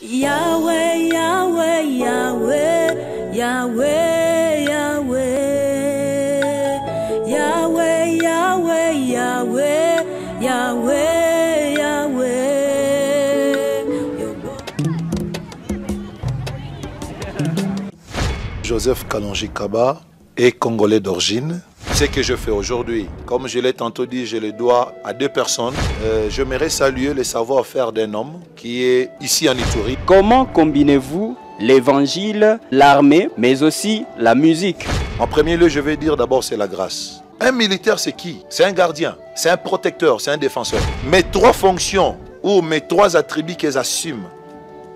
Yahweh, Yahweh, Yahweh, Yahweh, Yahweh, Yahweh, Yahweh, Yahweh, Yahweh, Yahweh. Joseph Kalonji Kaba est congolais d'origine. Ce que je fais aujourd'hui, comme je l'ai tantôt dit, je le dois à deux personnes. J'aimerais saluer le savoir-faire d'un homme qui est ici en Ituri. Comment combinez-vous l'évangile, l'armée, mais aussi la musique? En premier lieu, je vais dire d'abord c'est la grâce. Un militaire, c'est qui? C'est un gardien, c'est un protecteur, c'est un défenseur. Mes trois fonctions ou mes trois attributs qu'ils assument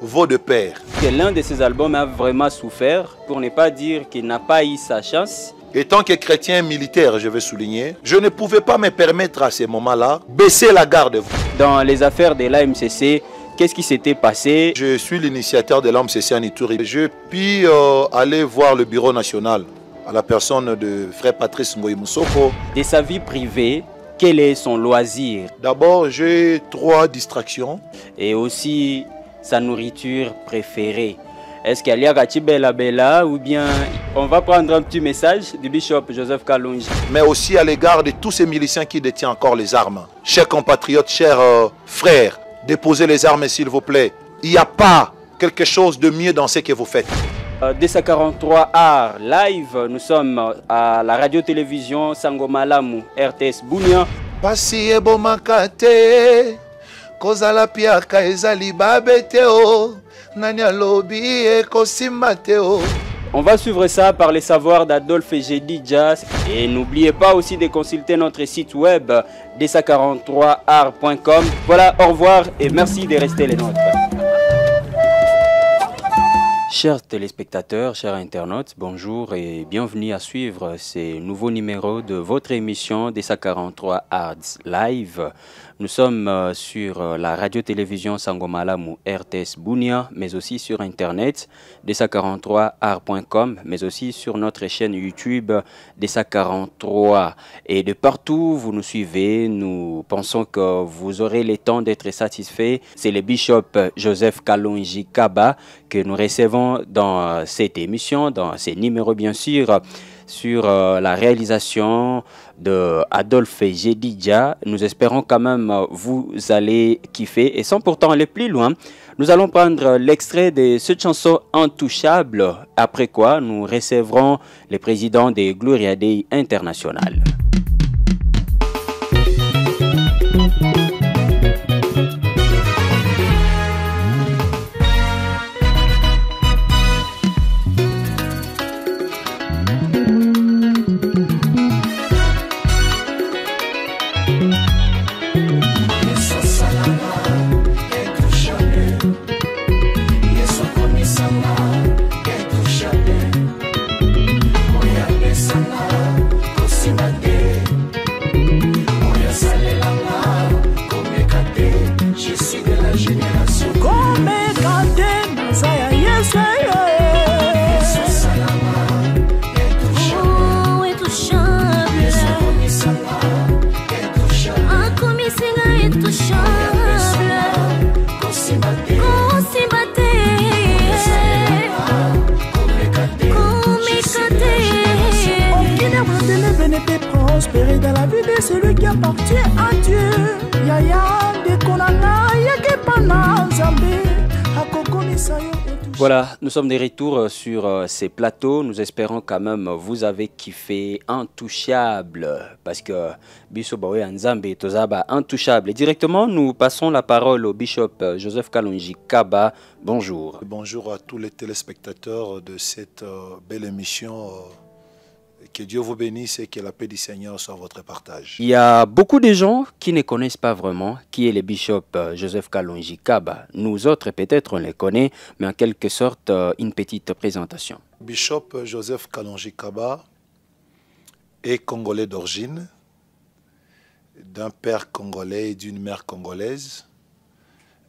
vaut de pair. L'un de ces albums a vraiment souffert, pour ne pas dire qu'il n'a pas eu sa chance. Et tant que chrétien militaire, je veux souligner, je ne pouvais pas me permettre à ces moments-là baisser la garde. Dans les affaires de l'AMCC, qu'est-ce qui s'était passé? Je suis l'initiateur de l'AMCC en Ituri. Je puis aller voir le bureau national à la personne de frère Patrice Ngoyi Moussoko. De sa vie privée, quel est son loisir? D'abord, j'ai trois distractions. Et aussi sa nourriture préférée. Est-ce qu'il y a Bella Bella ou bien on va prendre un petit message du bishop Joseph Kalonji? Mais aussi à l'égard de tous ces miliciens qui détiennent encore les armes. Chers compatriotes, chers frères, déposez les armes s'il vous plaît. Il n'y a pas quelque chose de mieux dans ce que vous faites. DESA 43 Art live, nous sommes à la radio-télévision Sangomalamu, RTS Bunia. Pasi ebomakate, kozala piaka ezali babeteo. On va suivre ça par les savoirs d'Adolphe Jedidja. Et n'oubliez pas aussi de consulter notre site web desa43art.com. Voilà, au revoir et merci de rester les nôtres. Chers téléspectateurs, chers internautes, bonjour et bienvenue à suivre ces nouveaux numéros de votre émission DESA 43 Arts Live. Nous sommes sur la radio-télévision Sangomalamu RTS Bunia, mais aussi sur Internet, desa43art.com, mais aussi sur notre chaîne YouTube DESA 43. Et de partout, vous nous suivez, nous pensons que vous aurez le temps d'être satisfaits. C'est le bishop Joseph Kalonji Kaba que nous recevons dans cette émission, dans ces numéros bien sûr, sur la réalisation de Adolphe Jedidja. Nous espérons quand même vous allez kiffer. Et sans pourtant aller plus loin, nous allons prendre l'extrait de cette chanson Intouchable. Après quoi, nous recevrons le président des Gloria Dei International. Dans la vie de celui qui appartient à Dieu. Voilà, nous sommes de retour sur ces plateaux. Nous espérons quand même vous avez kiffé Intouchable. Parce que Bishop Bawe Nzambe Tozaba Intouchable. Et directement, nous passons la parole au bishop Joseph Kalonji Kaba. Bonjour. Bonjour à tous les téléspectateurs de cette belle émission. Que Dieu vous bénisse et que la paix du Seigneur soit votre partage. Il y a beaucoup de gens qui ne connaissent pas vraiment qui est le bishop Joseph Kalonji Kaba. Nous autres, peut-être, on les connaît, mais en quelque sorte, une petite présentation. Bishop Joseph Kalonji Kaba est congolais d'origine, d'un père congolais et d'une mère congolaise.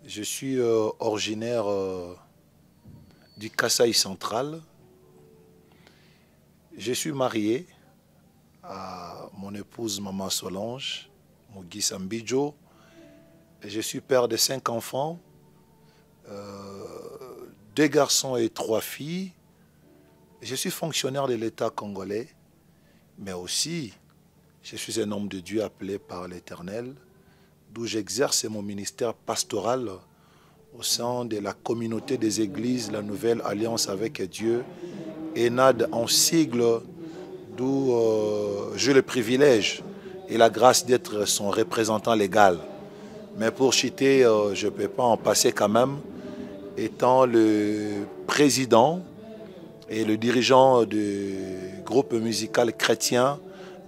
Je suis originaire du Kasaï central. Je suis marié à mon épouse Maman Solange, Mugi Sambidjo. Je suis père de 5 enfants. 2 garçons et 3 filles. Je suis fonctionnaire de l'État congolais, mais aussi je suis un homme de Dieu appelé par l'Éternel, d'où j'exerce mon ministère pastoral au sein de la communauté des églises, la Nouvelle Alliance avec Dieu, ENAD en sigle, d'où j'ai le privilège et la grâce d'être son représentant légal. Mais pour citer, je ne peux pas en passer quand même, étant le président et le dirigeant du groupe musical chrétien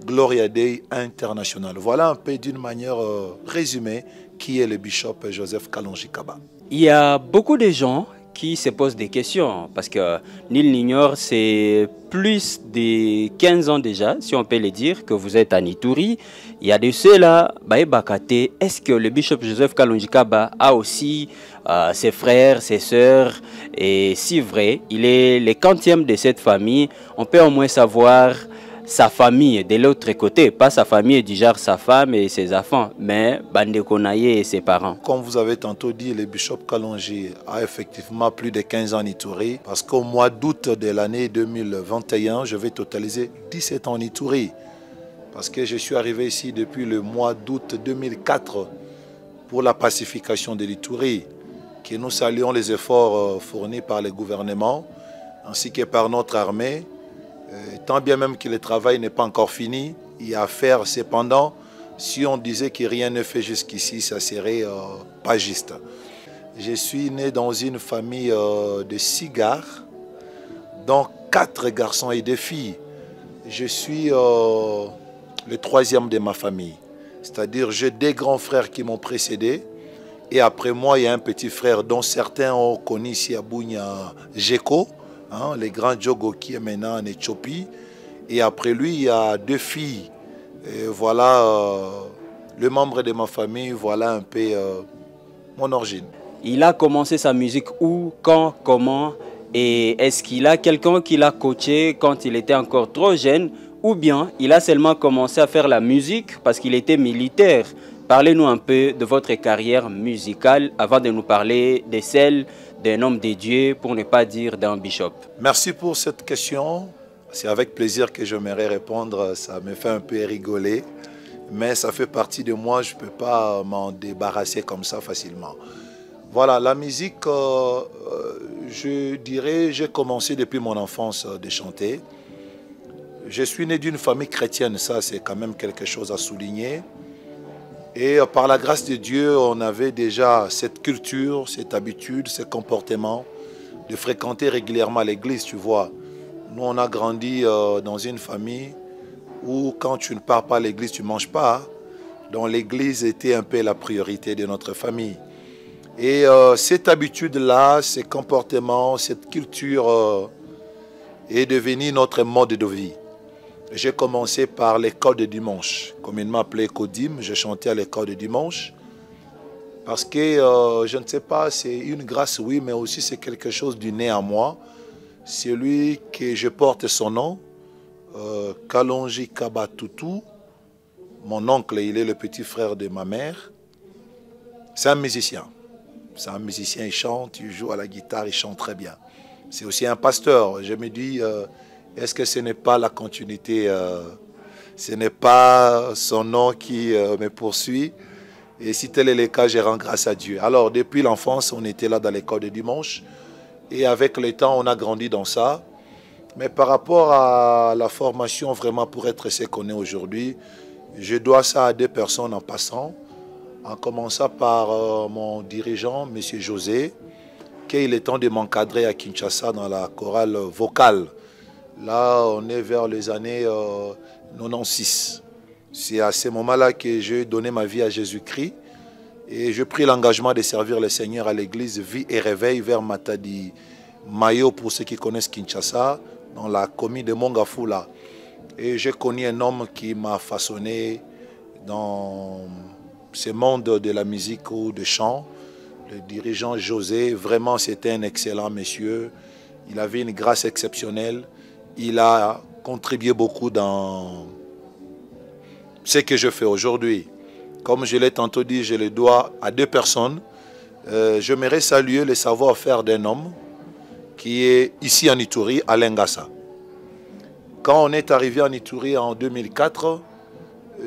Gloria Dei International. Voilà un peu d'une manière résumée qui est le bishop Joseph Kalonji Kaba. Il y a beaucoup de gens qui se posent des questions parce que nul n'ignore, c'est plus de 15 ans déjà, si on peut le dire, que vous êtes à Ituri. Il y a de ceux-là, est-ce que le bishop Joseph Kalonji Kaba a aussi ses frères, ses sœurs? Et si vrai, il est le 40e de cette famille, on peut au moins savoir sa famille de l'autre côté, pas sa famille du genre sa femme et ses enfants, mais Bandekonaye et ses parents. Comme vous avez tantôt dit, le bishop Kalonji a effectivement plus de 15 ans en Ituri, parce qu'au mois d'août de l'année 2021, je vais totaliser 17 ans en Ituri, parce que je suis arrivé ici depuis le mois d'août 2004 pour la pacification de l'Ituri, que nous saluons les efforts fournis par le gouvernement ainsi que par notre armée. Tant bien même que le travail n'est pas encore fini, il y a à faire. Cependant, si on disait que rien ne fait jusqu'ici, ça serait pas juste. Je suis né dans une famille de 6 gars, dont 4 garçons et 2 filles. Je suis le 3e de ma famille. C'est-à-dire, j'ai 2 grands frères qui m'ont précédé. Et après moi, il y a un petit frère dont certains ont connu ici à Bounia, Jeko. Le grand Djogo qui est maintenant en Éthiopie. Et après lui, il y a 2 filles. Et voilà le membre de ma famille, voilà un peu mon origine. Il a commencé sa musique où, quand, comment? Et est-ce qu'il a quelqu'un qui l'a coaché quand il était encore trop jeune? Ou bien il a seulement commencé à faire la musique parce qu'il était militaire? Parlez-nous un peu de votre carrière musicale avant de nous parler de celle d'un homme de Dieu, pour ne pas dire d'un bishop. Merci pour cette question. C'est avec plaisir que j'aimerais répondre. Ça me fait un peu rigoler, mais ça fait partie de moi. Je ne peux pas m'en débarrasser comme ça facilement. Voilà, la musique, je dirais, j'ai commencé depuis mon enfance de chanter. Je suis né d'une famille chrétienne, ça c'est quand même quelque chose à souligner. Et par la grâce de Dieu, on avait déjà cette culture, cette habitude, ce comportement de fréquenter régulièrement l'église, tu vois. Nous, on a grandi dans une famille où quand tu ne pars pas à l'église, tu ne manges pas. Donc l'église était un peu la priorité de notre famille. Et cette habitude-là, ce comportement, cette culture est devenue notre mode de vie. J'ai commencé par l'école de dimanche, communément appelée Kodim. Je chantais à l'école de dimanche parce que, je ne sais pas, c'est une grâce, oui, mais aussi c'est quelque chose du né à moi. C'est lui que je porte son nom, Kalonji Kaba Toutou. Mon oncle, il est le petit frère de ma mère. C'est un musicien. C'est un musicien, il chante, il joue à la guitare, il chante très bien. C'est aussi un pasteur. Je me dis... est-ce que ce n'est pas la continuité, ce n'est pas son nom qui me poursuit? Et si tel est le cas, je rends grâce à Dieu. Alors, depuis l'enfance, on était là dans l'école de dimanche. Et avec le temps, on a grandi dans ça. Mais par rapport à la formation, vraiment pour être ce qu'on est aujourd'hui, je dois ça à 2 personnes en passant. En commençant par mon dirigeant, M. José, qu'il est temps de m'encadrer à Kinshasa dans la chorale vocale. Là, on est vers les années 96. C'est à ce moment-là que j'ai donné ma vie à Jésus-Christ. Et j'ai pris l'engagement de servir le Seigneur à l'église Vie et Réveil vers Matadi Mayo, pour ceux qui connaissent Kinshasa, dans la commune de Mongafula. Et j'ai connu un homme qui m'a façonné dans ce monde de la musique ou de chant. Le dirigeant José, vraiment c'était un excellent monsieur. Il avait une grâce exceptionnelle. Il a contribué beaucoup dans ce que je fais aujourd'hui. Comme je l'ai tantôt dit, je le dois à 2 personnes. J'aimerais saluer le savoir-faire d'un homme qui est ici en Ituri, à Lengassa. Quand on est arrivé en Ituri en 2004,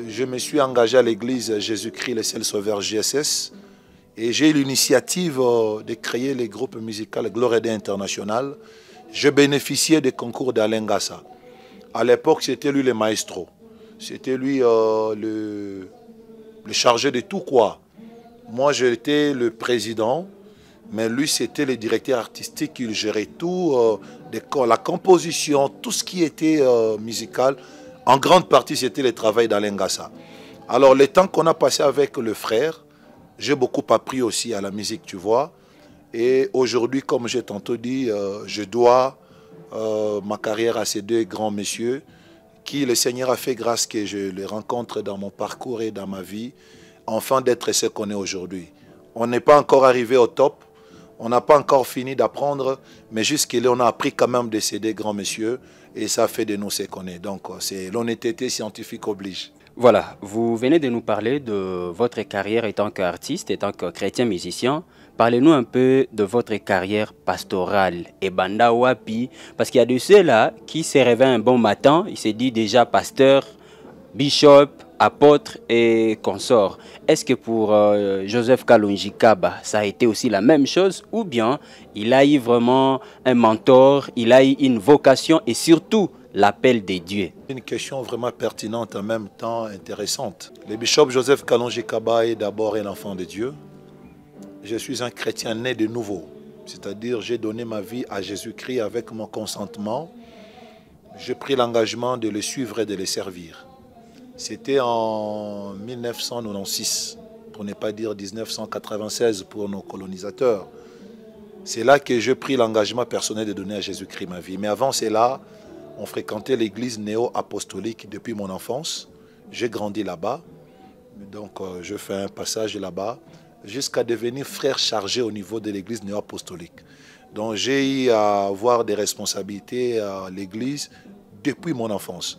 je me suis engagé à l'église Jésus-Christ, le Ciel Sauveur JSS, et j'ai eu l'initiative de créer le groupe musical Gloire International. Je bénéficiais des concours d'Alain Gassa. À l'époque, c'était lui le maestro. C'était lui le chargé de tout quoi. Moi, j'étais le président, mais lui, c'était le directeur artistique. Il gérait tout, la composition, tout ce qui était musical. En grande partie, c'était le travail d'Alain Gassa. Alors, le temps qu'on a passé avec le frère, j'ai beaucoup appris aussi à la musique, tu vois. Et aujourd'hui, comme j'ai tantôt dit, je dois ma carrière à ces deux grands messieurs qui le Seigneur a fait grâce que je les rencontre dans mon parcours et dans ma vie, enfin d'être ce qu'on est aujourd'hui. On n'est pas encore arrivé au top, on n'a pas encore fini d'apprendre, mais jusqu'à on a appris quand même de ces deux grands messieurs et ça fait de nous ce qu'on est. Donc l'honnêteté scientifique oblige. Voilà, vous venez de nous parler de votre carrière en tant qu'artiste, en tant que chrétien musicien. Parlez-nous un peu de votre carrière pastorale et Banda Wapi, parce qu'il y a de ceux-là qui se réveillent un bon matin, il s'est dit déjà pasteur, bishop, apôtre et consort. Est-ce que pour Joseph Kalonji Kaba, ça a été aussi la même chose ou bien il a eu vraiment un mentor, il a eu une vocation et surtout l'appel des dieux? Une question vraiment pertinente, en même temps intéressante. Le bishop Joseph Kalonji Kaba est d'abord un enfant de Dieu. Je suis un chrétien né de nouveau, c'est-à-dire j'ai donné ma vie à Jésus-Christ avec mon consentement. J'ai pris l'engagement de le suivre et de le servir. C'était en 1996, pour ne pas dire 1996 pour nos colonisateurs. C'est là que j'ai pris l'engagement personnel de donner à Jésus-Christ ma vie. Mais avant cela, on fréquentait l'église néo-apostolique depuis mon enfance. J'ai grandi là-bas, donc je fais un passage là-bas, jusqu'à devenir frère chargé au niveau de l'église néo-apostolique. Donc j'ai eu à avoir des responsabilités à l'église depuis mon enfance.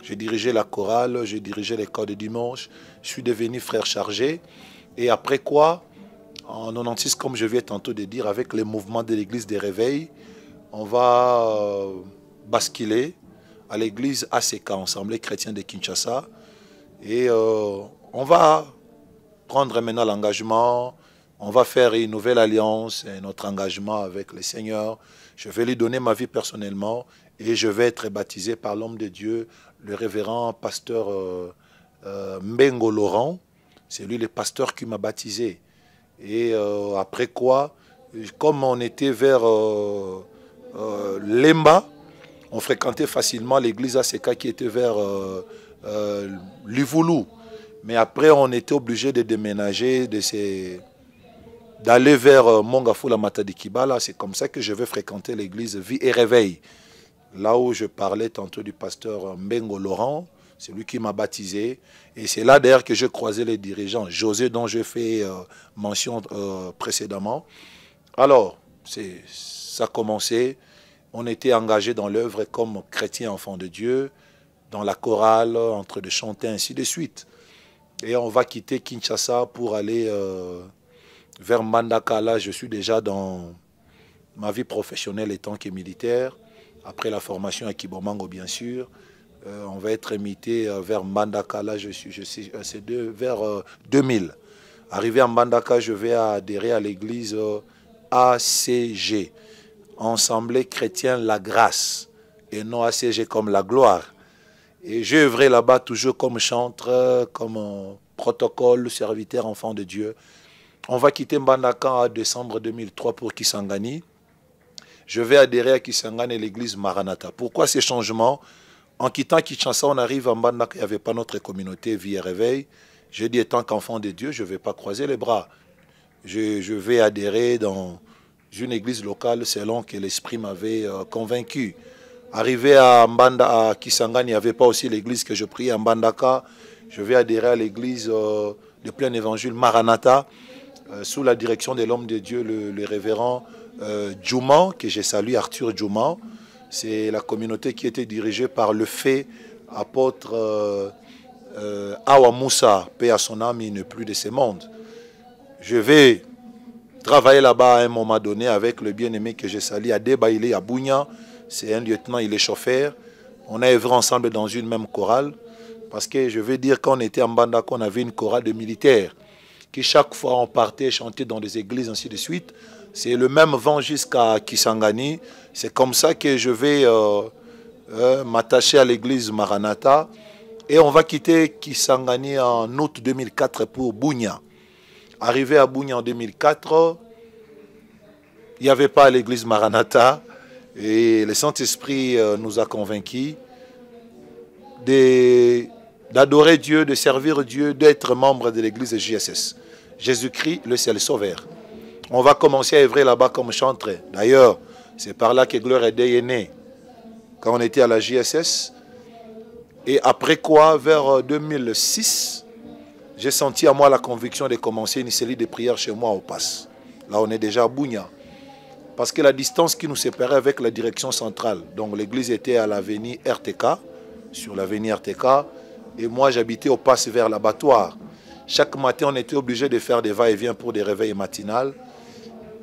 J'ai dirigé la chorale, j'ai dirigé les chœurs de dimanche, je suis devenu frère chargé. Et après quoi, en 96, comme je viens tantôt de dire, avec les mouvements de l'église des réveils, on va basculer à l'église ACK, Assemblée chrétienne de Kinshasa. Et on va prendre maintenant l'engagement, on va faire une nouvelle alliance, notre engagement avec le Seigneur. Je vais lui donner ma vie personnellement et je vais être baptisé par l'homme de Dieu, le révérend pasteur Mbengo Laurent. C'est lui le pasteur qui m'a baptisé. Et après quoi, comme on était vers Lemba, on fréquentait facilement l'église ACK qui était vers Livoulou. Mais après, on était obligé de déménager, d'aller vers Mongafula Matadikibala. C'est comme ça que je vais fréquenter l'église Vie et Réveil. Là où je parlais tantôt du pasteur Mbengo Laurent, c'est lui qui m'a baptisé. Et c'est là d'ailleurs que j'ai croisé les dirigeants, José dont j'ai fait mention précédemment. Alors, ça a commencé. On était engagés dans l'œuvre comme chrétiens enfants de Dieu, dans la chorale, en train de chanter, ainsi de suite. Et on va quitter Kinshasa pour aller vers Mbandaka. Là, je suis déjà dans ma vie professionnelle étant que militaire. Après la formation à Kibomango, bien sûr. On va être imité vers Mbandaka. Là, c'est vers 2000. Arrivé à Mbandaka, je vais adhérer à l'église ACG, Assemblée chrétienne La Grâce, et non ACG comme la gloire. Et j'ai œuvré là-bas toujours comme chanteur, comme protocole, serviteur, enfant de Dieu. On va quitter Mbandaka en décembre 2003 pour Kisangani. Je vais adhérer à Kisangani et l'église Maranatha. Pourquoi ces changements? En quittant Kinshasa, on arrive à Mbandaka, il n'y avait pas notre communauté Vie et Réveil. J'ai dit, étant qu'enfant de Dieu, je ne vais pas croiser les bras. Je vais adhérer dans une église locale selon que l'esprit m'avait convaincu. Arrivé à Kisangani, il n'y avait pas aussi l'église que je priais à Mbandaka. Je vais adhérer à l'église de plein évangile Maranatha, sous la direction de l'homme de Dieu, le révérend Djouman, que j'ai salué, Arthur Djouman. C'est la communauté qui était dirigée par le fait apôtre Awa Moussa, paix à son âme, il n'est plus de ce monde. Je vais travaillé là-bas à un moment donné avec le bien-aimé que j'ai sali, Adeba, il est à Bounia. C'est un lieutenant, il est chauffeur. On a œuvré ensemble dans une même chorale. Parce que je veux dire, quand on était en Banda, qu'on avait une chorale de militaires, qui chaque fois on partait chanter dans des églises, ainsi de suite. C'est le même vent jusqu'à Kisangani. C'est comme ça que je vais m'attacher à l'église Maranatha. Et on va quitter Kisangani en août 2004 pour Bounia. Arrivé à Bounia en 2004, il n'y avait pas l'église Maranatha. Et le Saint-Esprit nous a convaincus d'adorer Dieu, de servir Dieu, d'être membre de l'église JSS. Jésus-Christ, le seul sauveur. On va commencer à œuvrer là-bas comme chantre. D'ailleurs, c'est par là que Gloire Day est née. Quand on était à la JSS. Et après quoi, vers 2006, j'ai senti à moi la conviction de commencer une série de prières chez moi au Pass. Là, on est déjà à Bounia. Parce que la distance qui nous séparait avec la direction centrale. Donc l'église était à l'avenue RTK, sur l'avenue RTK. Et moi, j'habitais au Pass vers l'abattoir. Chaque matin, on était obligé de faire des va-et-vient pour des réveils matinales.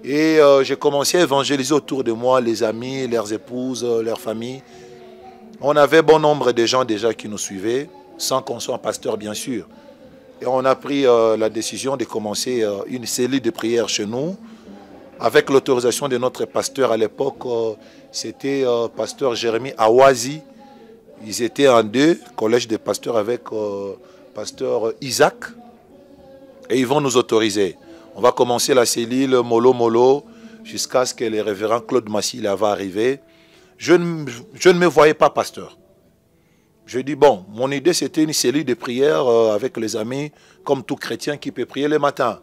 Et j'ai commencé à évangéliser autour de moi les amis, leurs épouses, leurs familles. On avait bon nombre de gens déjà qui nous suivaient, sans qu'on soit pasteur bien sûr. Et on a pris la décision de commencer une série de prières chez nous, avec l'autorisation de notre pasteur à l'époque, c'était pasteur Jérémy Awazi. Ils étaient en deux, collège de pasteurs avec pasteur Isaac. Et ils vont nous autoriser. On va commencer la cellule Molo Molo jusqu'à ce que le révérend Claude Massy va arriver. Je ne me voyais pas pasteur. Je dis, bon, mon idée c'était une cellule de prière avec les amis, comme tout chrétien qui peut prier le matin.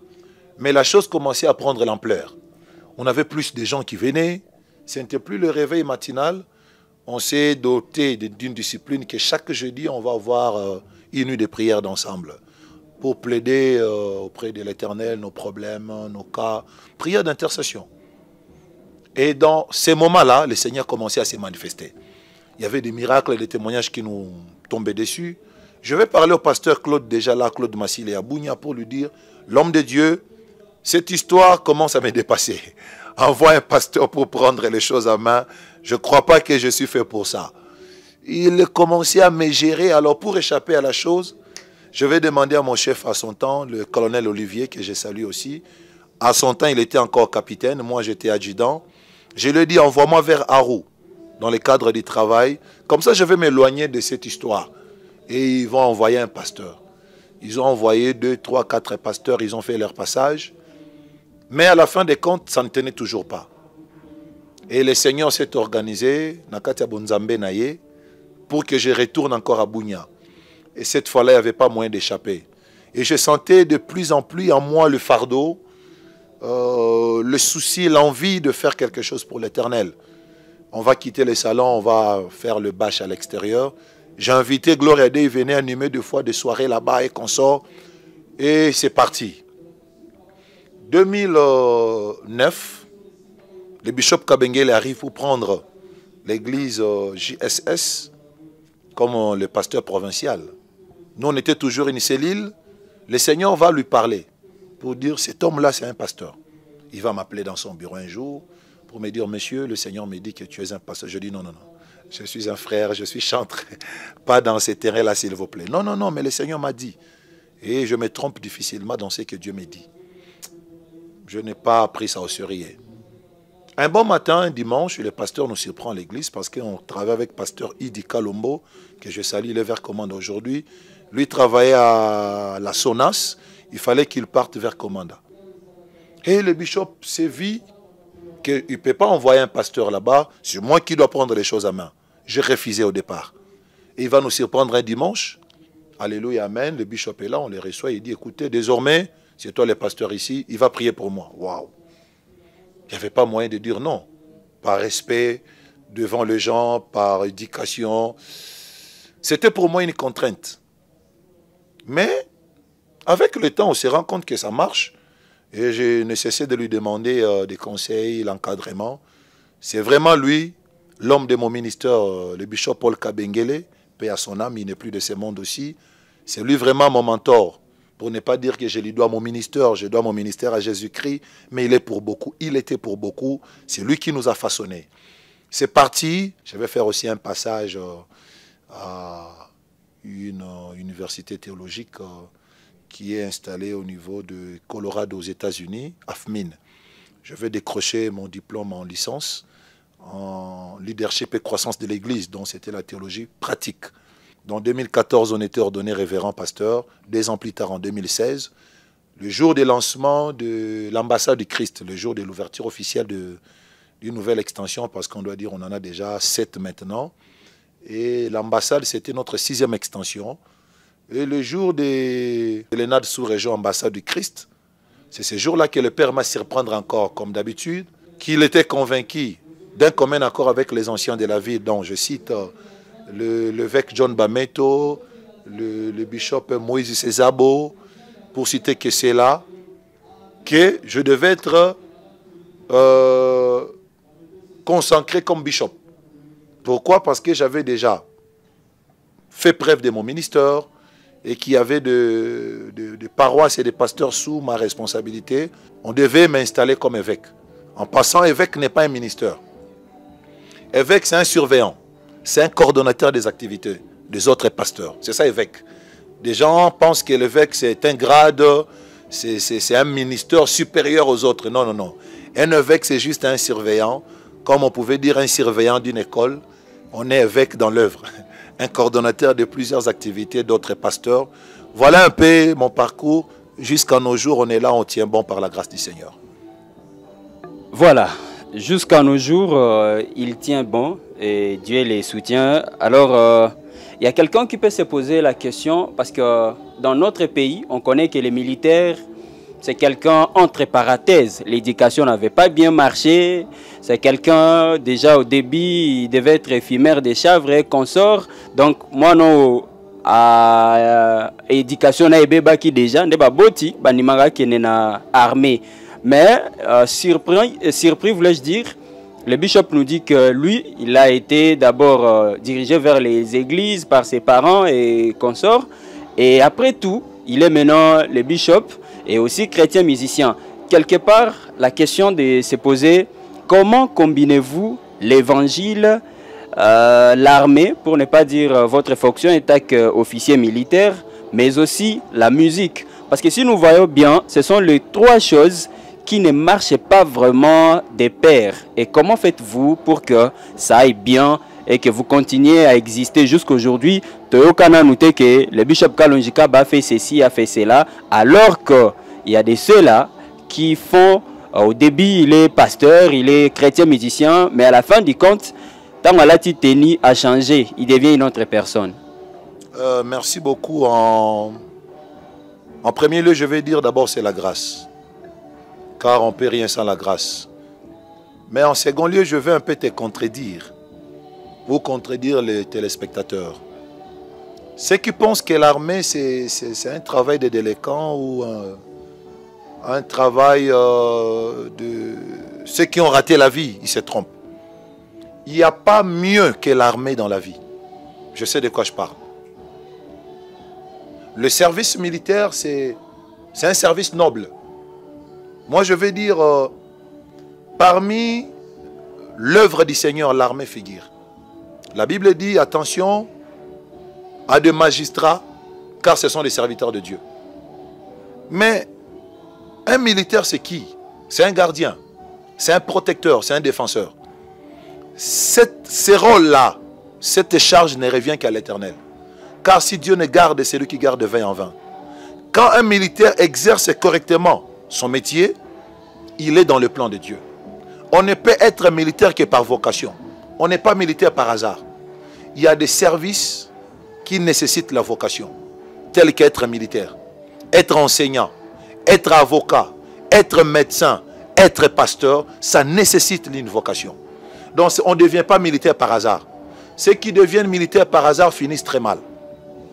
Mais la chose commençait à prendre l'ampleur. On avait plus de gens qui venaient. Ce n'était plus le réveil matinal. On s'est doté d'une discipline que chaque jeudi, on va avoir une nuit de prière d'ensemble pour plaider auprès de l'Éternel nos problèmes, nos cas, prière d'intercession. Et dans ces moments-là, le Seigneur commençait à se manifester. Il y avait des miracles et des témoignages qui nous tombaient dessus. Je vais parler au pasteur Claude, déjà là, Claude Massile à Bounia, pour lui dire, l'homme de Dieu, cette histoire commence à me dépasser. Envoie un pasteur pour prendre les choses en main. Je ne crois pas que je suis fait pour ça. Il commençait à me gérer. Alors pour échapper à la chose, je vais demander à mon chef à son temps, le colonel Olivier, que je salue aussi. À son temps, il était encore capitaine. Moi, j'étais adjudant. Je lui ai dit, envoie-moi vers Arou, dans le cadre du travail. Comme ça, je vais m'éloigner de cette histoire. Et ils vont envoyer un pasteur. Ils ont envoyé 2, 3, 4 pasteurs. Ils ont fait leur passage. Mais à la fin des comptes, ça ne tenait toujours pas. Et le Seigneur s'est organisé, Nakatia Bonzambe Naye, pour que je retourne encore à Bounia. Et cette fois-là, il n'y avait pas moyen d'échapper. Et je sentais de plus en plus en moi le fardeau, le souci, l'envie de faire quelque chose pour l'Éternel. On va quitter les salons, on va faire le bâche à l'extérieur. J'ai invité Gloria Day, il venait animer 2 fois des soirées là-bas et qu'on sort. Et c'est parti. 2009, le bishop Kabengele arrive pour prendre l'église JSS comme le pasteur provincial. Nous, on était toujours une cellule. Le Seigneur va lui parler pour dire, cet homme-là, c'est un pasteur. Il va m'appeler dans son bureau un jour pour me dire, monsieur, le Seigneur me dit que tu es un pasteur. Je dis, non, non, non. Je suis un frère, je suis chantre. Pas dans ces terrains-là, s'il vous plaît. Non, non, non, mais le Seigneur m'a dit. Et je me trompe difficilement dans ce que Dieu me dit. Je n'ai pas pris ça au sérieux. Un bon matin, un dimanche, le pasteur nous surprend à l'église parce qu'on travaille avec le pasteur Idi Kalombo, que je salue, il est vers Commande aujourd'hui. Lui travaillait à la Sonas, il fallait qu'il parte vers Commanda. Et le bishop s'est vu qu'il ne peut pas envoyer un pasteur là-bas, c'est moi qui dois prendre les choses à main. J'ai refusé au départ. Et il va nous surprendre un dimanche. Alléluia, amen. Le bishop est là, on les reçoit, il dit, écoutez, désormais, c'est toi le pasteur ici, il va prier pour moi. Waouh! Il n'y avait pas moyen de dire non. Par respect devant les gens, par éducation. C'était pour moi une contrainte. Mais, avec le temps, on se rend compte que ça marche. Et j'ai ne cessé de lui demander des conseils, l'encadrement. C'est vraiment lui, l'homme de mon ministère, le bishop Paul Kabengele, paix à son âme, il n'est plus de ce monde aussi. C'est lui vraiment mon mentor Pour ne pas dire que je lui dois mon ministère, je dois mon ministère à Jésus-Christ, mais il est pour beaucoup, il était pour beaucoup, c'est lui qui nous a façonnés. C'est parti, je vais faire aussi un passage à une université théologique qui est installée au niveau de Colorado aux États-Unis, AFMIN. Je vais décrocher mon diplôme en licence en leadership et croissance de l'Église, dont c'était la théologie pratique. En 2014, on était ordonné révérend pasteur. 2 ans plus tard, en 2016, le jour du lancement de l'ambassade du Christ, le jour de l'ouverture officielle d'une nouvelle extension, parce qu'on doit dire qu'on en a déjà 7 maintenant. Et l'ambassade, c'était notre 6e extension. Et le jour de l'ENAD sous-région ambassade du Christ, c'est ce jour-là que le Père m'a surprendre encore, comme d'habitude, qu'il était convaincu d'un commun accord avec les anciens de la ville, dont je cite l'évêque John Bameto, le bishop Moïse Césabo, pour citer que c'est là, que je devais être consacré comme bishop. Pourquoi? Parce que j'avais déjà fait preuve de mon ministère et qu'il y avait des paroisses et des pasteurs sous ma responsabilité. On devait m'installer comme évêque. En passant, évêque n'est pas un ministère. Évêque, c'est un surveillant. C'est un coordonnateur des activités des autres pasteurs. C'est ça, évêque. Des gens pensent que l'évêque, c'est un grade, c'est un ministère supérieur aux autres. Non, non, non. Un évêque, c'est juste un surveillant. Comme on pouvait dire un surveillant d'une école, on est évêque dans l'œuvre. Un coordonnateur de plusieurs activités, d'autres pasteurs. Voilà un peu mon parcours. Jusqu'à nos jours, on est là, on tient bon par la grâce du Seigneur. Voilà. Jusqu'à nos jours, il tient bon et Dieu les soutient. Alors, il y a quelqu'un qui peut se poser la question, parce que dans notre pays, on connaît que les militaires, c'est quelqu'un entre parenthèses. L'éducation n'avait pas bien marché. C'est quelqu'un, déjà au début, il devait être éphémère des chavres et consorts. Donc, moi, non, à éducation, qui déjà, ne pas boti, banimara qui n'est pas armé. Mais, surpris, voulais-je dire, le bishop nous dit que lui, il a été d'abord dirigé vers les églises par ses parents et consorts. Et après tout, il est maintenant le bishop et aussi chrétien musicien. Quelque part, la question de se poser, comment combinez-vous l'évangile, l'armée, pour ne pas dire votre fonction en tant qu'officier militaire, mais aussi la musique? Parce que si nous voyons bien, ce sont les 3 choses qui ne marchent pas vraiment de pair. Et comment faites-vous pour que ça aille bien et que vous continuez à exister jusqu'aujourd'hui? Toyokana noté que le bishop Kalonjika a fait ceci, a fait cela, alors qu'il y a des ceux-là qui font, au début il est pasteur, il est chrétien musicien, mais à la fin du compte, tant la teni a changé, il devient une autre personne. Merci beaucoup. En premier lieu, je vais dire d'abord c'est la grâce. Car on ne peut rien sans la grâce. Mais en second lieu, je vais un peu te contredire. Ou contredire les téléspectateurs. Ceux qui pensent que l'armée, c'est un travail de délinquants ou un travail de ceux qui ont raté la vie, ils se trompent. Il n'y a pas mieux que l'armée dans la vie. Je sais de quoi je parle. Le service militaire, c'est un service noble. Moi, je vais dire, parmi l'œuvre du Seigneur, l'armée figure. La Bible dit, attention à des magistrats, car ce sont des serviteurs de Dieu. Mais un militaire, c'est qui? C'est un gardien, c'est un protecteur, c'est un défenseur. Ces rôles-là, cette charge ne revient qu'à l'Éternel. Car si Dieu ne garde, c'est lui qui garde 20 en 20. Quand un militaire exerce correctement son métier, il est dans le plan de Dieu. On ne peut être militaire que par vocation. On n'est pas militaire par hasard. Il y a des services qui nécessitent la vocation, tels qu'être militaire, être enseignant, être avocat, être médecin, être pasteur, ça nécessite une vocation. Donc on ne devient pas militaire par hasard. Ceux qui deviennent militaires par hasard finissent très mal.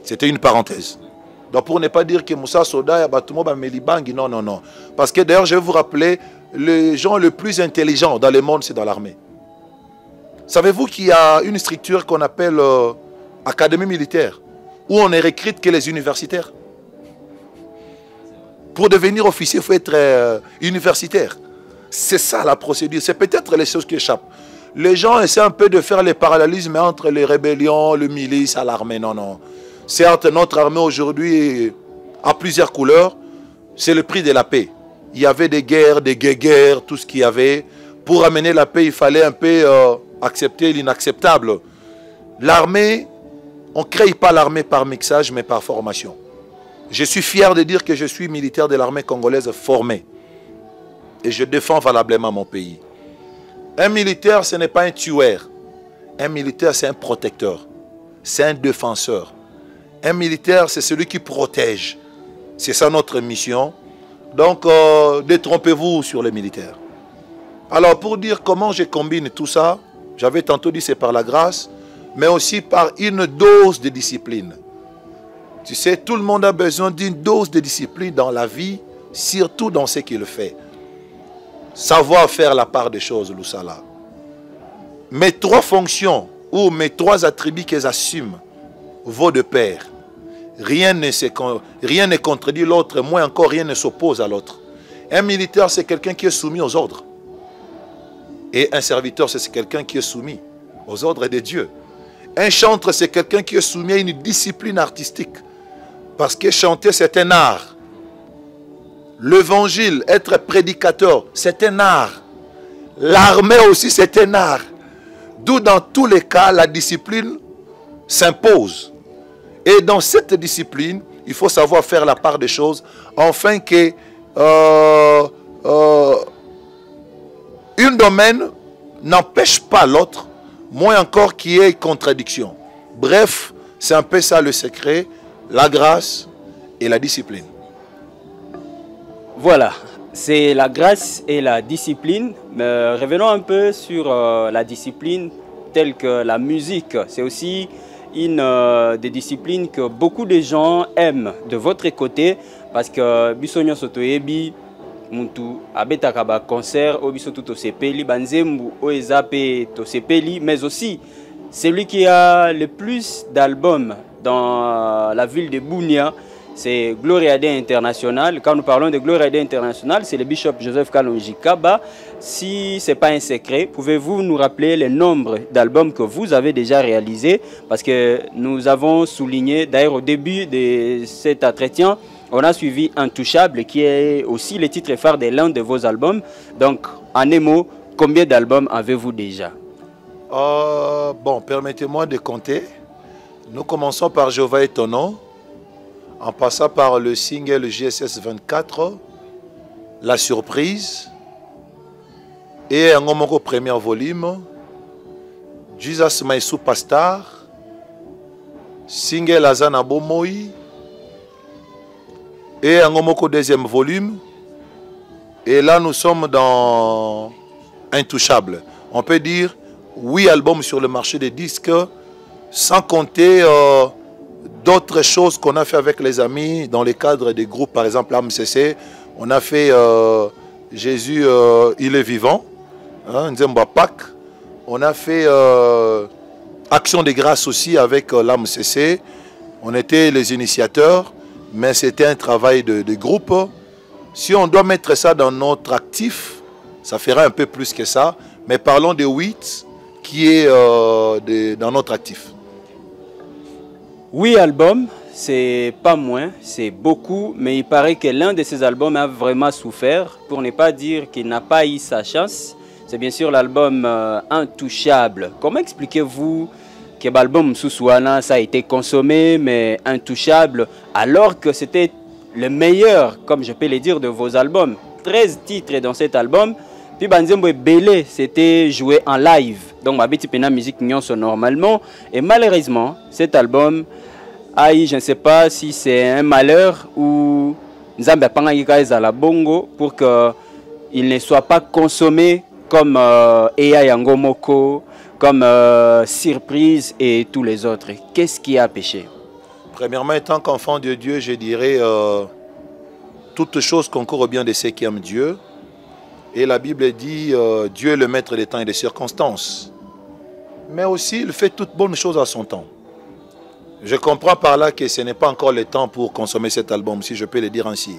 C'était une parenthèse. Donc pour ne pas dire que Moussa Soda, non, non, non. Parce que d'ailleurs, je vais vous rappeler, les gens les plus intelligents dans le monde, c'est dans l'armée. Savez-vous qu'il y a une structure qu'on appelle Académie militaire, où on ne recrute que les universitaires? Pour devenir officier, il faut être universitaire. C'est ça la procédure. C'est peut-être les choses qui échappent. Les gens essaient un peu de faire les parallélismes entre les rébellions, le milice, à l'armée. Non, non. Certes, notre armée aujourd'hui a plusieurs couleurs. C'est le prix de la paix. Il y avait des guerres, tout ce qu'il y avait. Pour amener la paix, il fallait un peu accepter l'inacceptable. L'armée, on ne crée pas l'armée par mixage, mais par formation. Je suis fier de dire que je suis militaire de l'armée congolaise formé. Et je défends valablement mon pays. Un militaire, ce n'est pas un tueur. Un militaire, c'est un protecteur. C'est un défenseur. Un militaire, c'est celui qui protège. C'est ça notre mission. Donc, détrompez-vous sur les militaires. Alors, pour dire comment je combine tout ça, j'avais tantôt dit c'est par la grâce, mais aussi par une dose de discipline. Tu sais, tout le monde a besoin d'une dose de discipline dans la vie, surtout dans ce qu'il fait. Savoir faire la part des choses, Loussala. Mes trois fonctions ou mes trois attributs qu'ils assument vont de pair. Rien ne contredit l'autre, moins encore rien ne s'oppose à l'autre. Un militaire, c'est quelqu'un qui est soumis aux ordres. Et un serviteur, c'est quelqu'un qui est soumis aux ordres de Dieu. Un chanteur, c'est quelqu'un qui est soumis à une discipline artistique. Parce que chanter, c'est un art. L'évangile, être prédicateur, c'est un art. L'armée aussi, c'est un art. D'où dans tous les cas, la discipline s'impose. Et dans cette discipline, il faut savoir faire la part des choses, afin que un domaine n'empêche pas l'autre, moins encore qu'il y ait contradiction. Bref, c'est un peu ça le secret, la grâce et la discipline. Voilà, c'est la grâce et la discipline. Mais revenons un peu sur la discipline telle que la musique. C'est aussi une des disciplines que beaucoup de gens aiment de votre côté, parce que Bissonyo Sotoyebi, Muntu abetaka ba concert au biso tout sepeli banzembu o ezape to sepeli, mais aussi celui qui a le plus d'albums dans la ville de Bunia, c'est Gloria Day International. Quand nous parlons de Gloria Day International, c'est le bishop Joseph Kalonji Kaba. Si ce n'est pas un secret, pouvez-vous nous rappeler le nombre d'albums que vous avez déjà réalisés? Parce que nous avons souligné, d'ailleurs au début de cet entretien, on a suivi Intouchable, qui est aussi le titre phare de l'un de vos albums. Donc, en un mot, combien d'albums avez-vous déjà? Bon, permettez-moi de compter. Nous commençons par Jéhovah est ton nom, en passant par le single GSS 24, La Surprise, et un Ngomoko premier volume, Jesus My Superstar, single Azana Bomoi, et un Ngomoko deuxième volume. Et là, nous sommes dans Intouchable. On peut dire 8 albums sur le marché des disques, sans compter d'autres choses qu'on a fait avec les amis dans le cadre des groupes, par exemple AMCC. On a fait Jésus, il est vivant, hein, Nzemba Pâques. On a fait Action de grâce aussi avec l'AMCC. On était les initiateurs, mais c'était un travail de groupe. Si on doit mettre ça dans notre actif, ça fera un peu plus que ça. Mais parlons de 8 qui est dans notre actif. 8 albums, c'est pas moins, c'est beaucoup, mais il paraît que l'un de ces albums a vraiment souffert, pour ne pas dire qu'il n'a pas eu sa chance. C'est bien sûr l'album Intouchable. Comment expliquez-vous que l'album Sousouana, ça a été consommé, mais Intouchable, alors que c'était le meilleur, comme je peux le dire, de vos albums? 13 titres dans cet album. Puis Banzembo Belé, c'était joué en live. Donc ma petite musique normalement. Et malheureusement, cet album a eu, je ne sais pas si c'est un malheur ou Nzambe Pangayika la bongo pour qu'il ne soit pas consommé comme Eya Yangomoko, comme Surprise et tous les autres. Qu'est-ce qui a péché? Premièrement, en tant qu'enfant de Dieu, je dirais toute chose concourt au bien de ceux qui aiment Dieu. Et la Bible dit Dieu est le maître des temps et des circonstances. Mais aussi, il fait toute bonne chose à son temps. Je comprends par là que ce n'est pas encore le temps pour consommer cet album, si je peux le dire ainsi.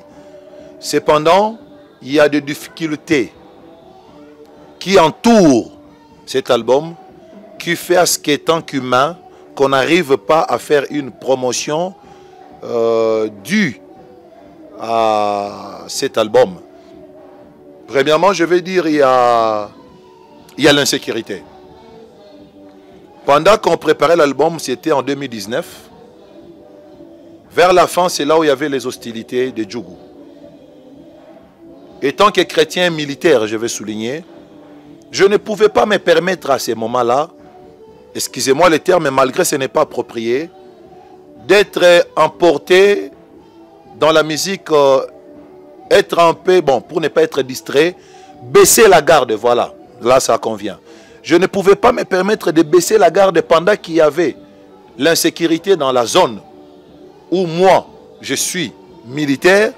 Cependant, il y a des difficultés qui entourent cet album, qui fait à ce qu'étant qu'humain, qu'on n'arrive pas à faire une promotion due à cet album. Premièrement, je vais dire, il y a l'insécurité. Pendant qu'on préparait l'album, c'était en 2019. Vers la fin, c'est là où il y avait les hostilités de Djougou. Et tant que chrétien militaire, je vais souligner, je ne pouvais pas me permettre à ces moments-là, excusez-moi le terme, mais malgré ce n'est pas approprié, d'être emporté dans la musique, être un peu, bon, pour ne pas être distrait, baisser la garde, voilà, là ça convient. Je ne pouvais pas me permettre de baisser la garde pendant qu'il y avait l'insécurité dans la zone où moi, je suis militaire.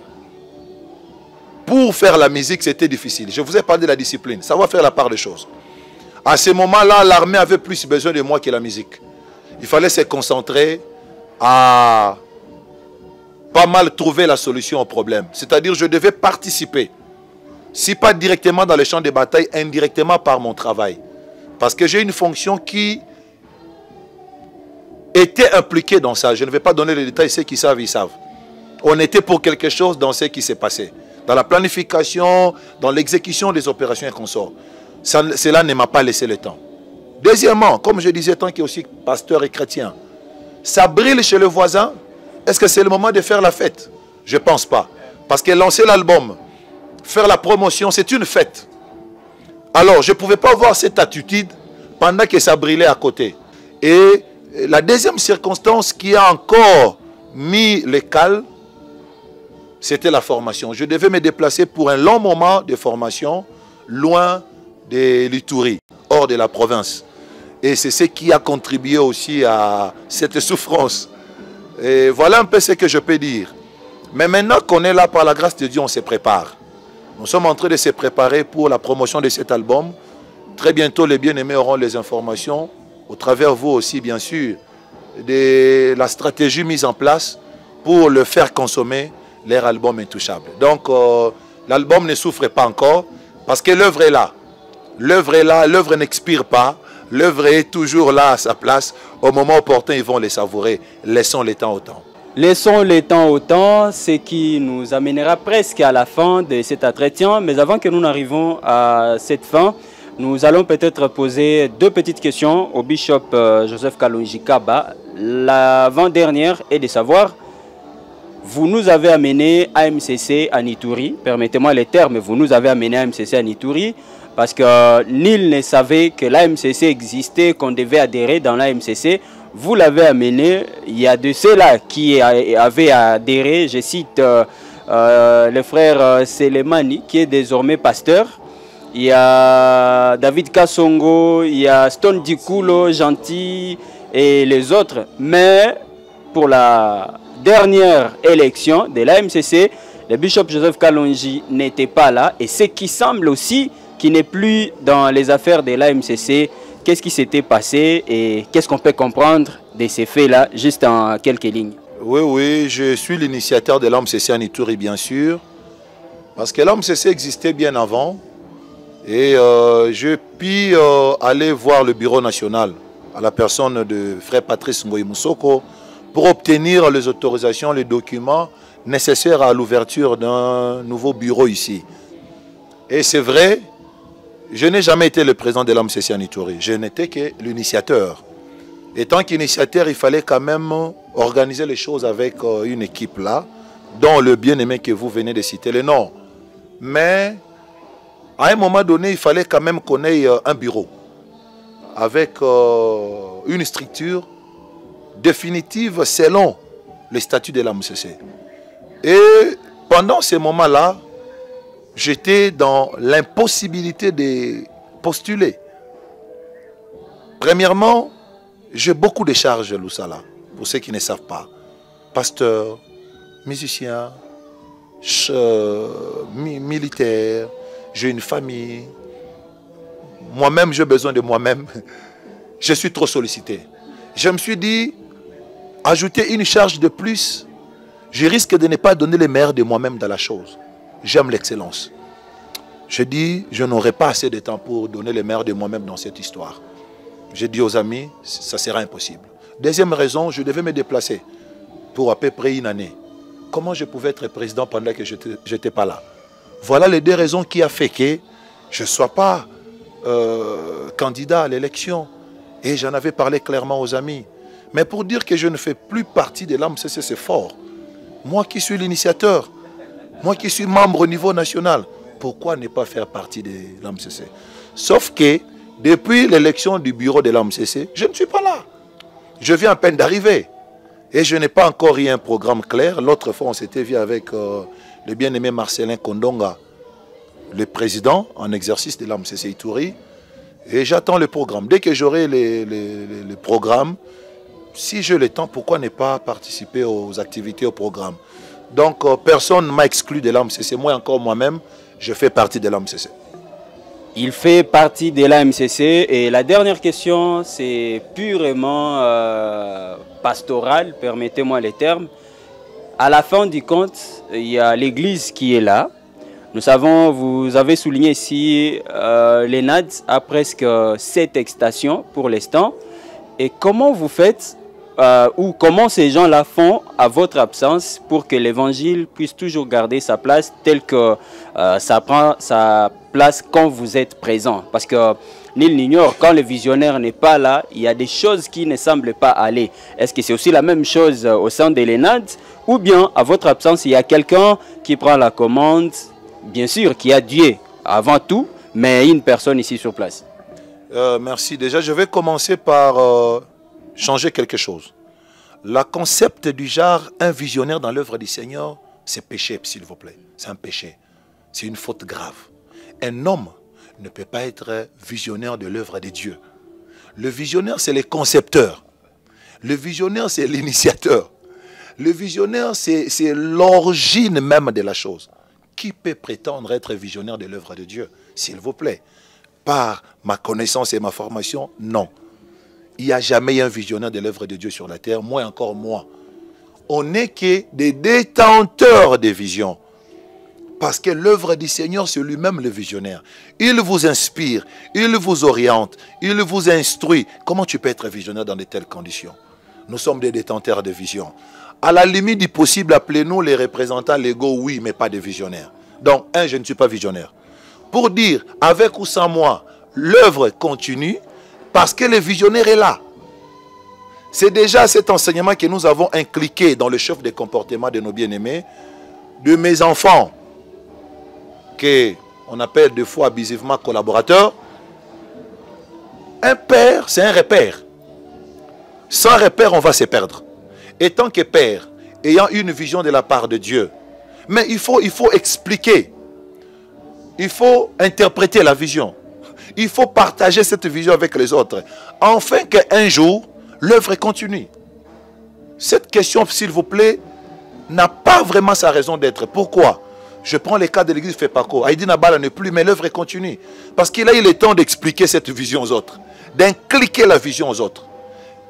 Pour faire la musique, c'était difficile. Je vous ai parlé de la discipline. Ça va faire la part des choses. À ce moment-là, l'armée avait plus besoin de moi que la musique. Il fallait se concentrer à pas mal trouver la solution au problème. C'est-à-dire, je devais participer. Si pas directement dans les champs de bataille, indirectement par mon travail. Parce que j'ai une fonction qui était impliquée dans ça. Je ne vais pas donner les détails. Ceux qui savent, ils savent. On était pour quelque chose dans ce qui s'est passé. Dans la planification, dans l'exécution des opérations et consorts. Cela ne m'a pas laissé le temps. Deuxièmement, comme je disais, tant qu'il est aussi pasteur et chrétien, ça brille chez le voisin. Est-ce que c'est le moment de faire la fête? Je ne pense pas. Parce que lancer l'album, faire la promotion, c'est une fête. Alors, je ne pouvais pas avoir cette attitude pendant que ça brillait à côté. Et la deuxième circonstance qui a encore mis le calme, c'était la formation. Je devais me déplacer pour un long moment de formation, loin de l'Ituri, hors de la province. Et c'est ce qui a contribué aussi à cette souffrance. Et voilà un peu ce que je peux dire. Mais maintenant qu'on est là, par la grâce de Dieu, on se prépare. Nous sommes en train de se préparer pour la promotion de cet album. Très bientôt, les bien-aimés auront les informations, au travers vous aussi, bien sûr, de la stratégie mise en place pour le faire consommer leur album intouchable. Donc, l'album ne souffre pas encore parce que l'œuvre est là. L'œuvre est là, l'œuvre n'expire pas. L'œuvre est toujours là à sa place. Au moment opportun, ils vont les savourer. Laissons le temps au temps. Laissons le temps au temps, ce qui nous amènera presque à la fin de cet entretien. Mais avant que nous n'arrivions à cette fin, nous allons peut-être poser deux petites questions au bishop Joseph Kalonji Kaba. L'avant-dernière est de savoir, vous nous avez amené à MCC à Ituri, permettez-moi les termes, vous nous avez amené à MCC à Ituri, parce que nul ne savait que l'AMCC existait, qu'on devait adhérer dans l'AMCC. Vous l'avez amené, il y a de ceux-là qui avaient adhéré, je cite le frère Selemani, qui est désormais pasteur. Il y a David Kassongo, il y a Stone Dikulo, Gentil et les autres. Mais pour la dernière élection de l'AMCC, le bishop Joseph Kalonji n'était pas là. Et ce qui semble aussi qu'il n'est plus dans les affaires de l'AMCC. Qu'est-ce qui s'était passé et qu'est-ce qu'on peut comprendre de ces faits-là, juste en quelques lignes? Oui, je suis l'initiateur de l'AMCC en Ituri, bien sûr. Parce que l'AMCC existait bien avant. Et je puis aller voir le bureau national à la personne de frère Patrice Ngoyi Moussoko pour obtenir les autorisations, les documents nécessaires à l'ouverture d'un nouveau bureau ici. Et c'est vrai, je n'ai jamais été le président de l'AMCC en Ituri. Je n'étais que l'initiateur. Et tant qu'initiateur, il fallait quand même organiser les choses avec une équipe là, dont le bien-aimé que vous venez de citer le nom. Mais à un moment donné, il fallait quand même qu'on ait un bureau avec une structure définitive selon les statuts de l'AMCC. Et pendant ces moments-là, j'étais dans l'impossibilité de postuler. Premièrement, j'ai beaucoup de charges, Loussala, pour ceux qui ne savent pas. Pasteur, musicien, militaire, j'ai une famille. Moi-même, j'ai besoin de moi-même. Je suis trop sollicité. Je me suis dit, ajouter une charge de plus, je risque de ne pas donner le meilleur de moi-même dans la chose. j'aime l'excellence. Je dis, je n'aurai pas assez de temps pour donner le meilleur de moi-même dans cette histoire. J'ai dit aux amis, ça sera impossible. Deuxième raison, je devais me déplacer pour à peu près une année. Comment je pouvais être président pendant que je n'étais pas là? Voilà les deux raisons qui ont fait que je ne sois pas candidat à l'élection. Et j'en avais parlé clairement aux amis. Mais pour dire que je ne fais plus partie de l'AMCC, c'est fort. Moi qui suis l'initiateur, moi qui suis membre au niveau national, pourquoi ne pas faire partie de l'AMCC? Sauf que depuis l'élection du bureau de l'AMCC, je ne suis pas là. Je viens à peine d'arriver. Et je n'ai pas encore eu un programme clair. L'autre fois, on s'était vu avec le bien-aimé Marcelin Kondonga, le président en exercice de l'AMCC Ituri. Et j'attends le programme. Dès que j'aurai le programme, si j'ai le temps, pourquoi ne pas participer aux activités, au programme? Donc, personne ne m'a exclu de l'AMCC. Moi, encore moi-même, je fais partie de l'AMCC. Il fait partie de l'AMCC. Et la dernière question, c'est purement pastoral, permettez-moi les termes. À la fin du compte, il y a l'église qui est là. Nous savons, vous avez souligné ici, l'ENAD a presque 7 extensions pour l'instant. Et comment vous faites, ou comment ces gens-là font à votre absence pour que l'évangile puisse toujours garder sa place telle que ça prend sa place quand vous êtes présent? Parce que nul n'ignore, quand le visionnaire n'est pas là, il y a des choses qui ne semblent pas aller. Est-ce que c'est aussi la même chose au sein de l'ENAD? Ou bien, à votre absence, il y a quelqu'un qui prend la commande? Bien sûr, qu'il y a Dieu avant tout, mais une personne ici sur place. Merci. Déjà, je vais commencer par changer quelque chose. Le concept du genre, un visionnaire dans l'œuvre du Seigneur, c'est péché, s'il vous plaît. C'est un péché. C'est une faute grave. Un homme ne peut pas être visionnaire de l'œuvre de Dieu. Le visionnaire, c'est le concepteur. Le visionnaire, c'est l'initiateur. Le visionnaire, c'est l'origine même de la chose. Qui peut prétendre être visionnaire de l'œuvre de Dieu? S'il vous plaît. Par ma connaissance et ma formation, non. Il n'y a jamais eu un visionnaire de l'œuvre de Dieu sur la terre, moi encore moi. On n'est que des détenteurs des visions. Parce que l'œuvre du Seigneur, c'est lui-même le visionnaire. Il vous inspire, il vous oriente, il vous instruit. Comment tu peux être visionnaire dans de telles conditions? Nous sommes des détenteurs de visions. À la limite du possible, appelez-nous les représentants légaux, oui, mais pas des visionnaires. Donc, je ne suis pas visionnaire. Pour dire, avec ou sans moi, l'œuvre continue parce que le visionnaire est là. C'est déjà cet enseignement que nous avons inculqué dans le chef de comportement de nos bien-aimés, de mes enfants, qu'on appelle des fois abusivement collaborateurs. Un père, c'est un repère. Sans repère, on va se perdre. Et tant que père, ayant une vision de la part de Dieu, mais il faut expliquer, il faut interpréter la vision, il faut partager cette vision avec les autres, afin qu'un jour, l'œuvre continue. Cette question, s'il vous plaît, n'a pas vraiment sa raison d'être. Pourquoi? Je prends le cas de l'église FEPACO. Aïdi Nabala n'est plus, mais l'œuvre continue. Parce qu'il a eu le temps d'expliquer cette vision aux autres, d'inculquer la vision aux autres.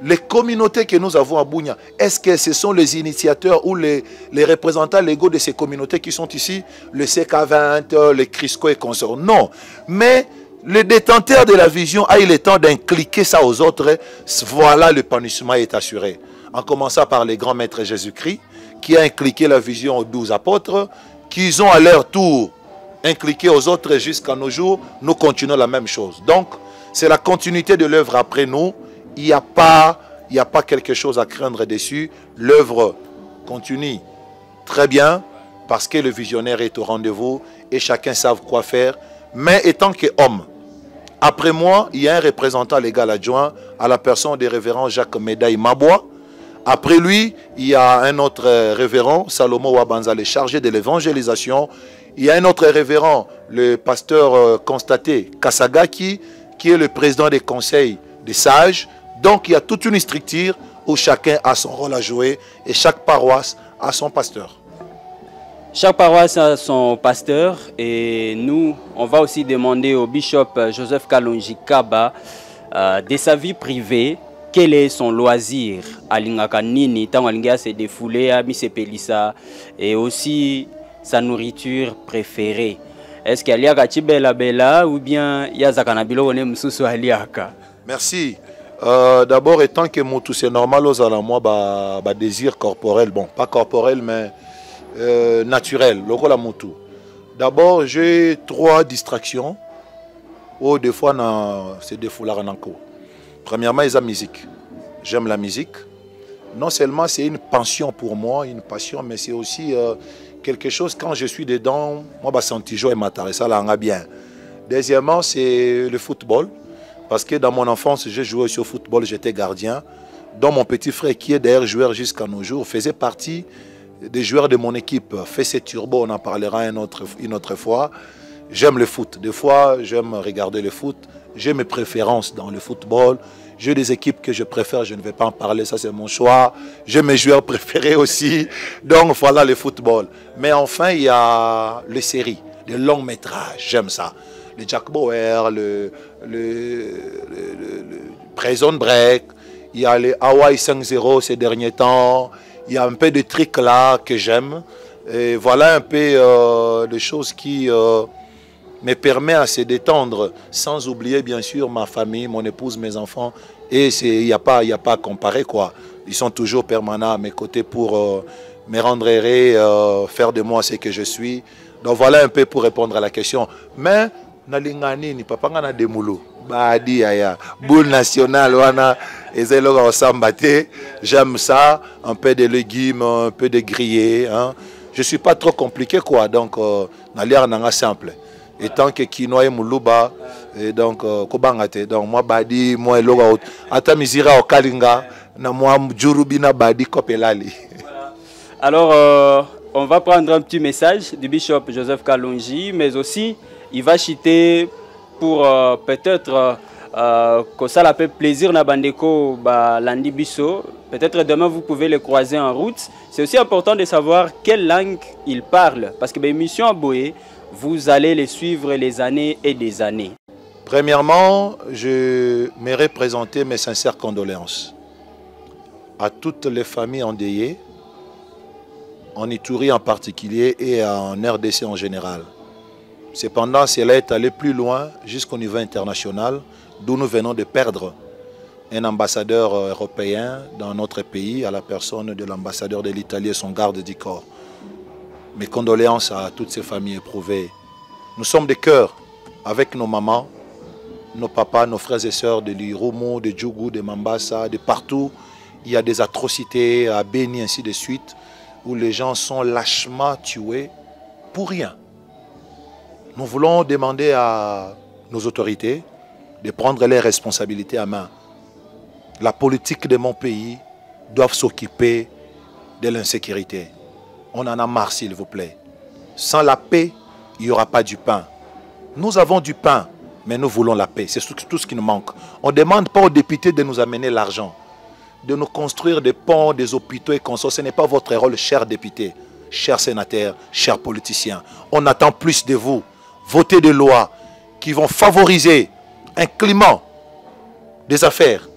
Les communautés que nous avons à Bunia, est-ce que ce sont les initiateurs ou les représentants légaux de ces communautés qui sont ici? Le CK20, les Crisco et consorts? Non. Mais le détenteur de la vision a eu le temps d'inculquer ça aux autres. Voilà, le punishment est assuré. En commençant par les grands maîtres Jésus-Christ, qui a inculqué la vision aux 12 apôtres, qui ont à leur tour inculqué aux autres jusqu'à nos jours. Nous continuons la même chose. Donc, c'est la continuité de l'œuvre après nous. Il n'y a pas quelque chose à craindre dessus. L'œuvre continue très bien parce que le visionnaire est au rendez-vous et chacun sait quoi faire. Mais étant qu'homme, après moi, il y a un représentant légal adjoint à la personne des révérends Jacques Médaille Mabois. Après lui, il y a un autre révérend, Salomo Wabanza, le chargé de l'évangélisation. Il y a un autre révérend, le pasteur Constaté Kasagaki, qui est le président des conseils des sages. Donc, il y a toute une structure où chacun a son rôle à jouer et chaque paroisse a son pasteur. Chaque paroisse a son pasteur et nous, on va aussi demander au bishop Joseph Kalonji Kaba de sa vie privée, quel est son loisir à Lingakanini, tant Linga s'est défoulé à Misepelissa et aussi sa nourriture préférée. Est-ce qu'il y a bela bela ou bien il y a zakanabilo one msusu aliaka? Merci. D'abord, étant que Moutou, c'est normal aux alamoi, désir corporel, bon, pas corporel, mais naturel, le rôle à Moutou. D'abord, j'ai 3 distractions. Ou des fois, c'est des foulards en enco. Premièrement, il y a la musique. J'aime la musique. Non seulement c'est une passion pour moi, une passion, mais c'est aussi quelque chose, quand je suis dedans, moi, je sens joie et m'intéresse, ça là, bien. Deuxièmement, c'est le football. Parce que dans mon enfance, j'ai joué aussi au football, j'étais gardien. Donc mon petit frère, qui est d'ailleurs joueur jusqu'à nos jours, faisait partie des joueurs de mon équipe. Fessé Turbo, on en parlera une autre fois. J'aime le foot. Des fois, j'aime regarder le foot. J'ai mes préférences dans le football. J'ai des équipes que je préfère, je ne vais pas en parler, ça c'est mon choix. J'ai mes joueurs préférés aussi. Donc voilà le football. Mais enfin, il y a les séries, les longs métrages, j'aime ça. Le Jack Bauer, le Prison Break, il y a les Hawaii 5-0 ces derniers temps, il y a un peu de trucs là que j'aime. Et voilà un peu des choses qui me permettent à se détendre, sans oublier bien sûr ma famille, mon épouse, mes enfants. Et il n'y a pas à comparer quoi. Ils sont toujours permanents à mes côtés pour me rendre heureux, faire de moi ce que je suis. Donc voilà un peu pour répondre à la question. Mais nalingani ni papa ngana demulo badi aya boule nationale wana ezelo ka sambate. J'aime ça, un peu de légumes, un peu de grillé, hein. Je suis pas trop compliqué quoi, donc nalia nanga simple. Et tant que quinoa et muluba et donc kobangate, donc moi badi moi eloga ata mizira o kalinga na moi jurubina badi kopelali. Alors on va prendre un petit message du bishop Joseph Kalonji, mais aussi il va chiter pour peut-être que ça l'appelle plaisir na bandeko ba landi biso. Peut-être demain vous pouvez les croiser en route. C'est aussi important de savoir quelle langue ils parlent, parce que l'émission à Boé, vous allez les suivre les années et des années. Premièrement, je m'aimerais présenter mes sincères condoléances à toutes les familles endeuillées, en Ituri en particulier et en RDC en général. Cependant, cela est allé plus loin jusqu'au niveau international, d'où nous venons de perdre un ambassadeur européen dans notre pays, à la personne de l'ambassadeur de l'Italie et son garde du corps. Mes condoléances à toutes ces familles éprouvées. Nous sommes des cœurs avec nos mamans, nos papas, nos frères et sœurs de l'Irumu, de Djougou, de Mambasa, de partout. Il y a des atrocités à Beni, ainsi de suite, où les gens sont lâchement tués pour rien. Nous voulons demander à nos autorités de prendre les responsabilités à main. La politique de mon pays doit s'occuper de l'insécurité. On en a marre, s'il vous plaît. Sans la paix, il n'y aura pas du pain. Nous avons du pain, mais nous voulons la paix. C'est tout ce qui nous manque. On ne demande pas aux députés de nous amener l'argent, de nous construire des ponts, des hôpitaux et consorts. Ce n'est pas votre rôle, chers députés, chers sénateurs, chers politiciens. On attend plus de vous. Votez des lois qui vont favoriser un climat des affaires,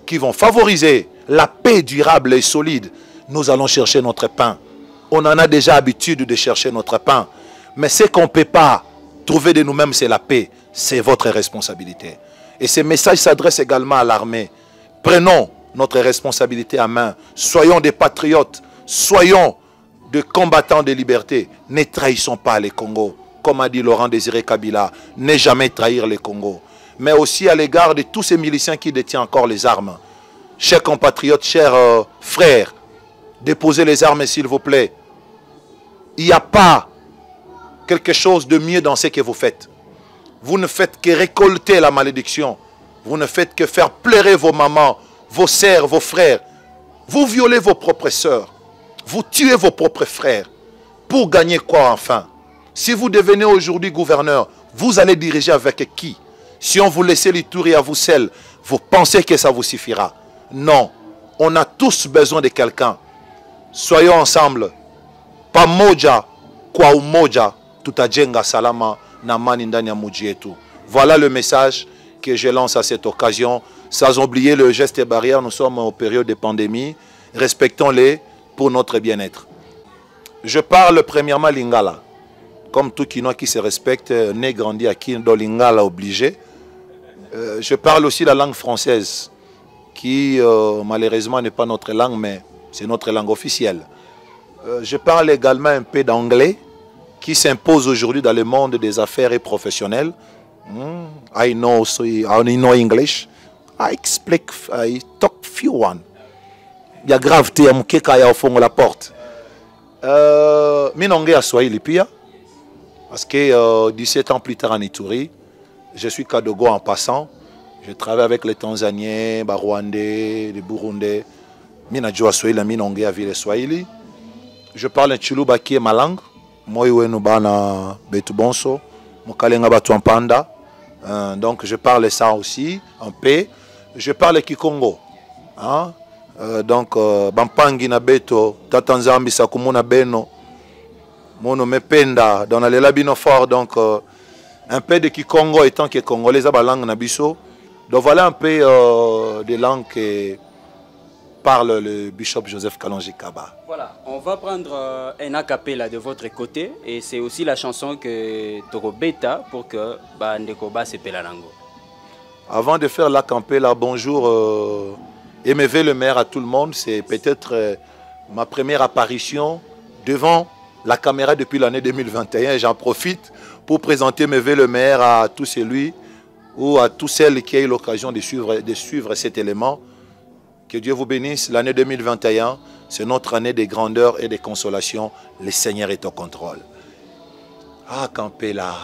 qui vont favoriser la paix durable et solide. Nous allons chercher notre pain. On en a déjà l'habitude de chercher notre pain. Mais ce qu'on ne peut pas trouver de nous-mêmes, c'est la paix. C'est votre responsabilité. Et ce message s'adresse également à l'armée. Prenons notre responsabilité à main. Soyons des patriotes. Soyons des combattants de liberté. Ne trahissons pas les Congos. Comme a dit Laurent Désiré Kabila, ne jamais trahir les Congos. Mais aussi à l'égard de tous ces miliciens qui détiennent encore les armes. Chers compatriotes, chers frères, déposez les armes s'il vous plaît. Il n'y a pas quelque chose de mieux dans ce que vous faites. Vous ne faites que récolter la malédiction. Vous ne faites que faire pleurer vos mamans, vos sœurs, vos frères. Vous violez vos propres sœurs. Vous tuez vos propres frères. Pour gagner quoi enfin? Si vous devenez aujourd'hui gouverneur, vous allez diriger avec qui? Si on vous laissait l'Ituri à vous seul, vous pensez que ça vous suffira? Non. On a tous besoin de quelqu'un. Soyons ensemble. Pas moja, kwa umoja, tutajenga salama na mani ndani ya muji yetu. Voilà le message que je lance à cette occasion. Sans oublier le geste barrière, nous sommes en période de pandémie. Respectons-les pour notre bien-être. Je parle premièrement lingala. Comme tout Kinois qui se respecte, né grandi à Kindo, lingala obligé. Je parle aussi la langue française, qui malheureusement n'est pas notre langue, mais c'est notre langue officielle. Je parle également un peu d'anglais, qui s'impose aujourd'hui dans le monde des affaires et professionnels. I know English. I talk few one. Il y a gravité à mukeka ya au fond de la porte. Minonge à Swahili pia. Parce que 17 ans plus tard en Ituri, je suis Kadogo en passant. Je travaille avec les Tanzaniens, les Rwandais, les Burundais. Mina Joa Swahili, Minonge à Ville Swahili. Je parle un Chiluba qui est ma langue. Moi, je suis Betu Bonso. Mokalenga Batuampanda. Donc, je parle ça aussi, en paix. Je parle Kikongo. Hein? Donc, Bampangi na Beto, Tatanzambi Sakumuna Beno. Mono Mependa, dans la Labino fort. Donc, un peu de Kikongo étant que Congolais, la langue Nabiso. Donc, voilà un peu des langues que parle le bishop Joseph Kalonji Kaba. Voilà, on va prendre un acapella de votre côté et c'est aussi la chanson que Torobeta pour que Bandekoba se pelanango. Avant de faire l'acapella, bonjour MV le maire à tout le monde. C'est peut-être ma première apparition devant la caméra depuis l'année 2021. J'en profite pour présenter MV le maire à tous celui ou à tous celles qui ont eu l'occasion de suivre cet élément. Que Dieu vous bénisse. L'année 2021, c'est notre année de grandeur et de consolation. Le Seigneur est au contrôle. Ah, Campela.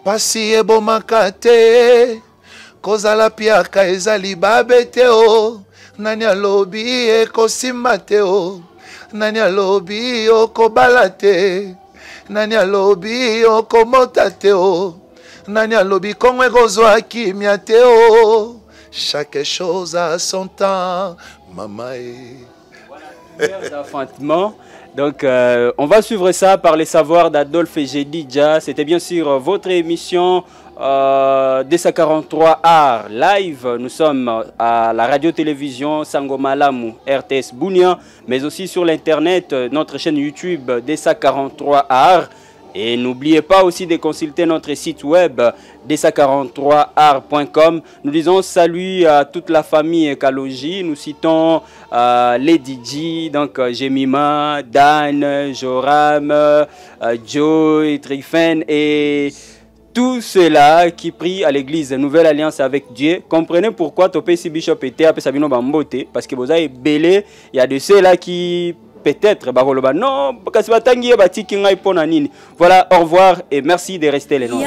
Pasi ebo makate. Kozala piaka ezali babeteo. Nani alobi eko simateo. Nani alobi oko balate. Nani alobi oko motateo. Nani alobi kongwe gozwa kimiateo. Chaque chose a son temps, maman. Donc, on va suivre ça par les savoirs d'Adolphe Jedidja. C'était bien sûr votre émission DC43 Art Live. Nous sommes à la radio-télévision Sangomalamu, RTS Bounia, mais aussi sur l'internet, notre chaîne YouTube DC43 Art. Et n'oubliez pas aussi de consulter notre site web desa43art.com. Nous disons salut à toute la famille Kalonji. Nous citons Lady G, donc Jemima, Dan, Joram, Joe, Trifen et tous ceux-là qui prient à l'église Nouvelle Alliance avec Dieu. Comprenez pourquoi Topesi Bishop était à Sabino Bambote. Parce que vous avez belé, il y a de ceux-là qui peut-être non, parce que voilà, au revoir et merci de rester les nôtres.